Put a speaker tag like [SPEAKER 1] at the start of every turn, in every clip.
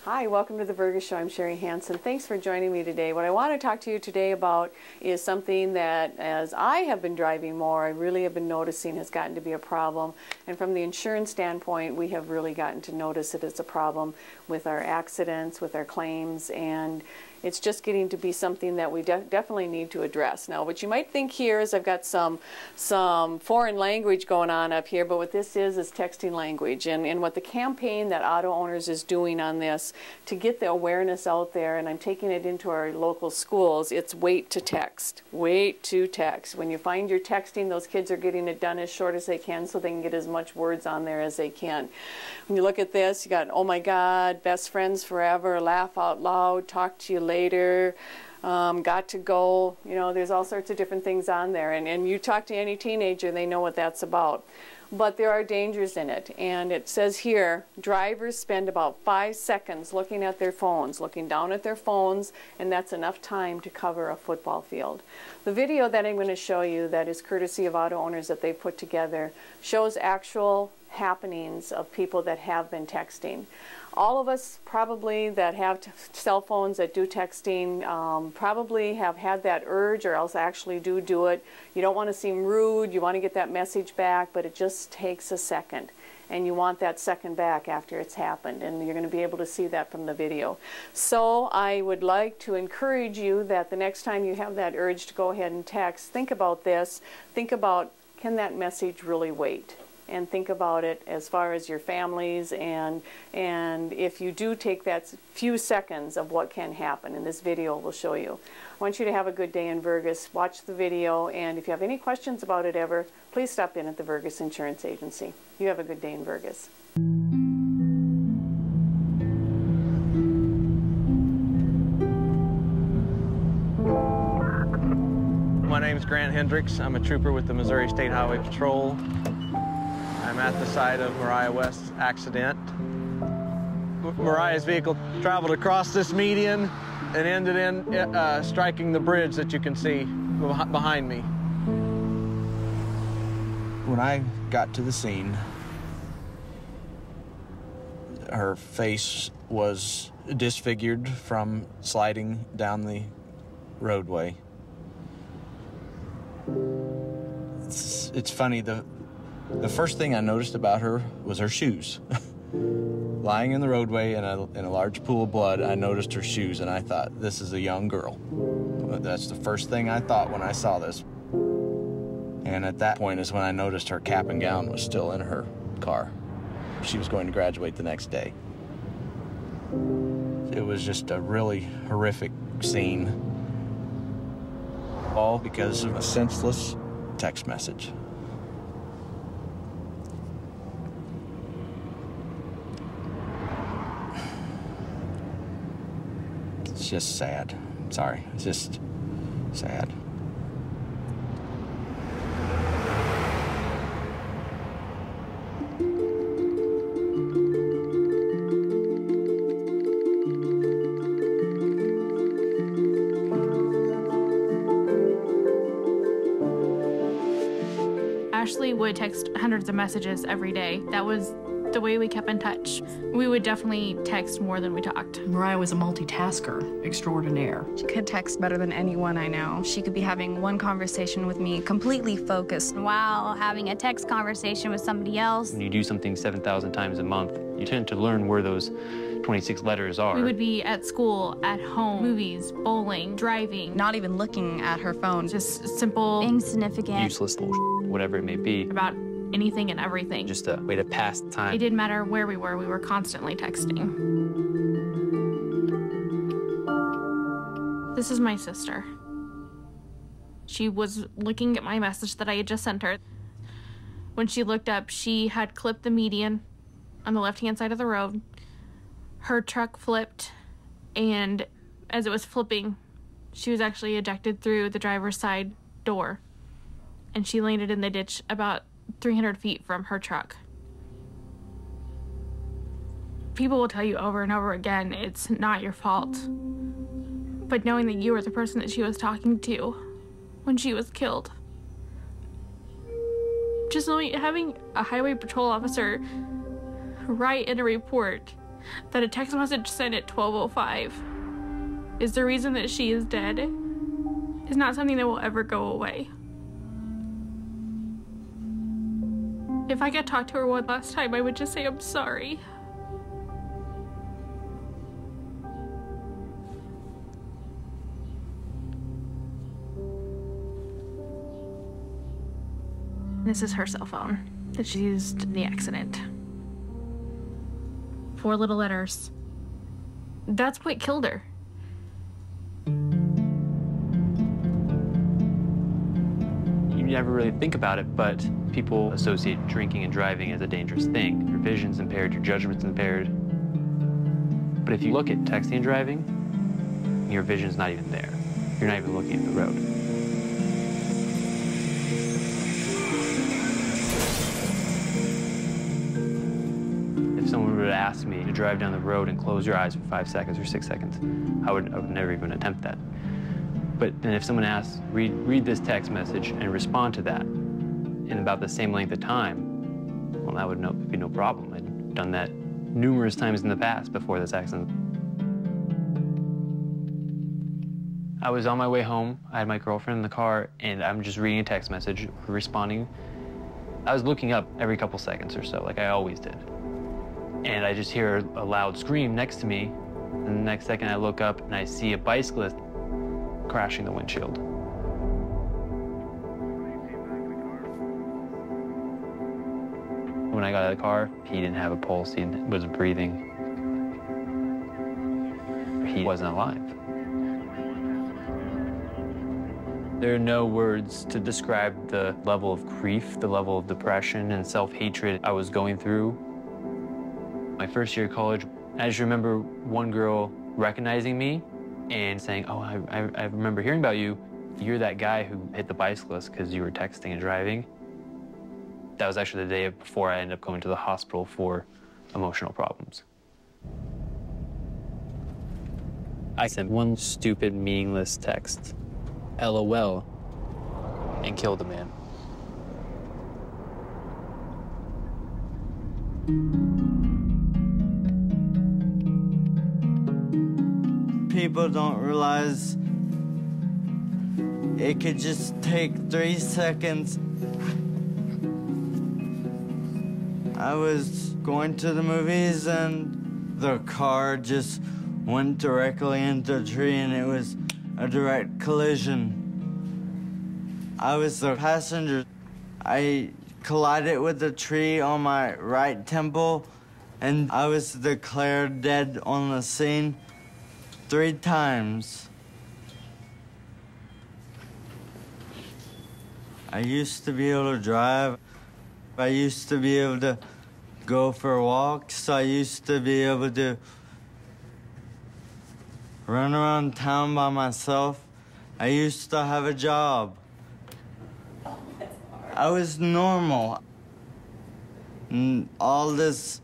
[SPEAKER 1] Hi, welcome to the Vergas Show. I'm Sherry Hansen. Thanks for joining me today. What I want to talk to you today about is something that, as I have been driving more, I really have been noticing has gotten to be a problem. And from the insurance standpoint, we have really gotten to notice it as a problem with our accidents, with our claims, and it's just getting to be something that we definitely need to address. Now, what you might think here is I've got some foreign language going on up here, but what this is texting language. And what the campaign that Auto Owners is doing on this to get the awareness out there, and I'm taking it into our local schools, it's wait to text. Wait to text. When you find you're texting, those kids are getting it done as short as they can so they can get as much words on there as they can. When you look at this, you got, oh my God, best friends forever, laugh out loud, talk to you later, got to go. You know, there's all sorts of different things on there. And you talk to any teenager, they know what that's about. But there are dangers in it. And it says here, drivers spend about 5 seconds looking at their phones, looking down at their phones, and that's enough time to cover a football field. The video that I'm going to show you that is courtesy of Auto Owners that they put together shows actual happenings of people that have been texting. All of us probably that have cell phones that do texting probably have had that urge or else actually do it. You don't want to seem rude, you want to get that message back, but it just takes a second. And you want that second back after it's happened, and you're going to be able to see that from the video. So I would like to encourage you that the next time you have that urge to go ahead and text, think about this. Think about, can that message really wait? And think about it as far as your families, and if you do take that few seconds of what can happen, and this video will show you. I want you to have a good day in Vergas. Watch the video, and if you have any questions about it ever, please stop in at the Vergas Insurance Agency. You have a good day in Vergas.
[SPEAKER 2] My name is Grant Hendricks. I'm a trooper with the Missouri State Highway Patrol. I'm at the site of Mariah West's accident. Mariah's vehicle traveled across this median and ended in striking the bridge that you can see behind me.
[SPEAKER 3] When I got to the scene, her face was disfigured from sliding down the roadway. It's funny, the first thing I noticed about her was her shoes. Lying in the roadway in a large pool of blood, I noticed her shoes, and I thought, this is a young girl. That's the first thing I thought when I saw this. And at that point is when I noticed her cap and gown was still in her car. She was going to graduate the next day. It was just a really horrific scene, all because of a senseless text message. It's just sad. Sorry, it's just sad.
[SPEAKER 4] Ashley would text hundreds of messages every day. That was the way we kept in touch. We would definitely text more than we talked.
[SPEAKER 5] Mariah was a multitasker extraordinaire.
[SPEAKER 6] She could text better than anyone I know. She could be having one conversation with me, completely focused,
[SPEAKER 7] while having a text conversation with somebody else.
[SPEAKER 8] When you do something 7,000 times a month, you tend to learn where those 26 letters are.
[SPEAKER 4] We would be at school, at home, movies, bowling, driving.
[SPEAKER 6] not even looking at her phone.
[SPEAKER 4] Just simple,
[SPEAKER 7] Insignificant.
[SPEAKER 8] Useless bullshit, whatever it may be.
[SPEAKER 4] about anything and everything.
[SPEAKER 8] Just a way to pass the time.
[SPEAKER 4] It didn't matter where we were constantly texting. This is my sister. She was looking at my message that I had just sent her. When she looked up, she had clipped the median on the left-hand side of the road. Her truck flipped, and as it was flipping, she was actually ejected through the driver's side door, and she landed in the ditch about 300 feet from her truck. People will tell you over and over again, it's not your fault. But knowing that you were the person that she was talking to when she was killed. Just knowing, having a highway patrol officer write in a report that a text message sent at 12:05 is the reason that she is dead is not something that will ever go away. If I could talk to her one last time, I would just say I'm sorry. This is her cell phone that she used in the accident. 4 little letters. That's what killed her.
[SPEAKER 8] You never really think about it, but people associate drinking and driving as a dangerous thing. Your vision's impaired, your judgment's impaired. But if you look at texting and driving, your vision's not even there. You're not even looking at the road. If someone were to ask me to drive down the road and close your eyes for 5 seconds or 6 seconds, I would never even attempt that. But then if someone asks, read this text message and respond to that in about the same length of time, well, that would be no problem. I'd done that numerous times in the past before this accident. I was on my way home. I had my girlfriend in the car, and I'm just reading a text message, responding. I was looking up every couple seconds or so, like I always did. And I just hear a loud scream next to me, and the next second I look up and I see a bicyclist crashing the windshield. When I got out of the car, he didn't have a pulse, he was breathing. He wasn't alive. There are no words to describe the level of grief, the level of depression and self-hatred I was going through. My first year of college, I just remember one girl recognizing me and saying, oh, I remember hearing about you. You're that guy who hit the bicyclist because you were texting and driving. That was actually the day before I ended up going to the hospital for emotional problems. I sent one stupid, meaningless text, LOL, and killed the man.
[SPEAKER 9] People don't realize it could just take 3 seconds. I was going to the movies and the car just went directly into a tree and it was a direct collision. I was the passenger. I collided with the tree on my right temple and I was declared dead on the scene 3 times. I used to be able to drive. I used to be able to go for walks. I used to be able to run around town by myself. I used to have a job. I was normal. And all this,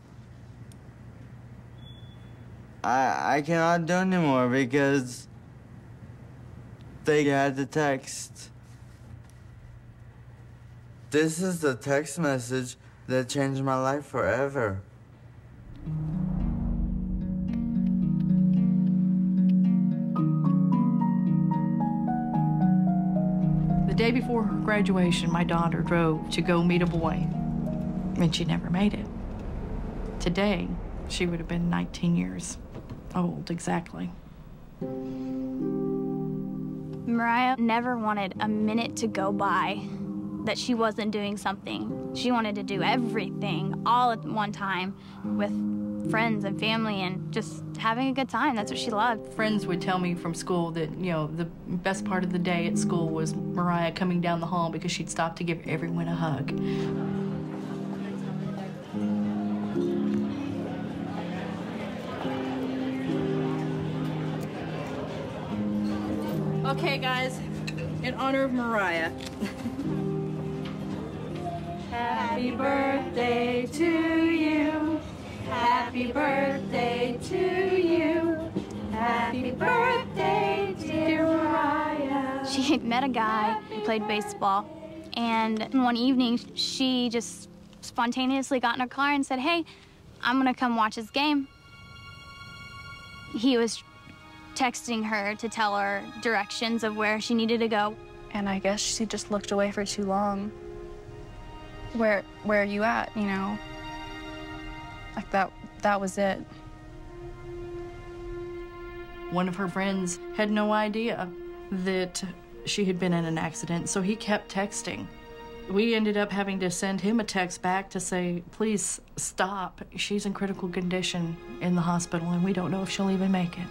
[SPEAKER 9] I cannot do anymore because they had the text. This is the text message that changed my life forever.
[SPEAKER 5] The day before her graduation, my daughter drove to go meet a boy, and she never made it. Today, she would have been 19 years old, exactly.
[SPEAKER 7] Mariah never wanted a minute to go by that she wasn't doing something. She wanted to do everything all at one time with friends and family and just having a good time. That's what she loved.
[SPEAKER 5] Friends would tell me from school that, you know, the best part of the day at school was Mariah coming down the hall because she'd stop to give everyone a hug. Okay, guys, in honor of Mariah. Happy birthday to you. Happy birthday to you. Happy birthday, dear Mariah.
[SPEAKER 7] She met a guy who played baseball, and one evening she just spontaneously got in her car and said, hey, I'm gonna come watch this game. He was texting her to tell her directions of where she needed to go.
[SPEAKER 6] And I guess she just looked away for too long. Where are you at, you know? Like that was it.
[SPEAKER 5] One of her friends had no idea that she had been in an accident, so he kept texting. We ended up having to send him a text back to say, please stop. She's in critical condition in the hospital, and we don't know if she'll even make it.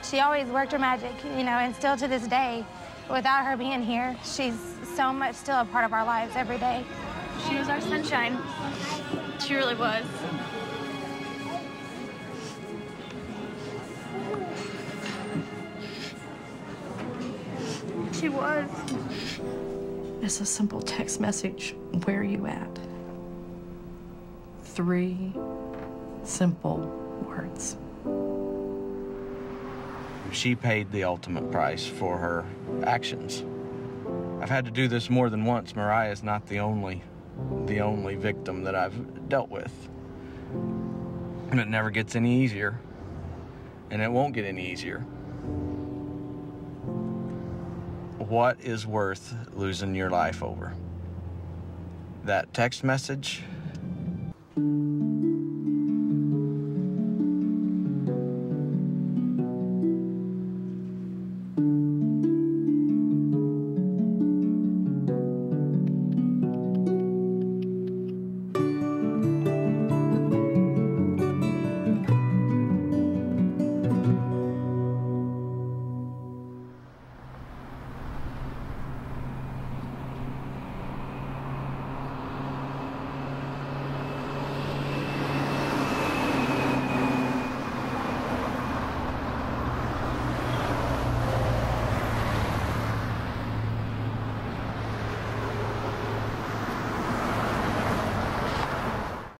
[SPEAKER 10] She always worked her magic, you know, and still to this day, without her being here, she's so much still a part of our lives every day.
[SPEAKER 4] She was our sunshine. She really was. She was.
[SPEAKER 5] It's a simple text message. Where are you at? 3 simple words.
[SPEAKER 3] She paid the ultimate price for her actions. I've had to do this more than once. Mariah is not the only victim that I've dealt with. And it never gets any easier. And it won't get any easier. What is worth losing your life over? That text message?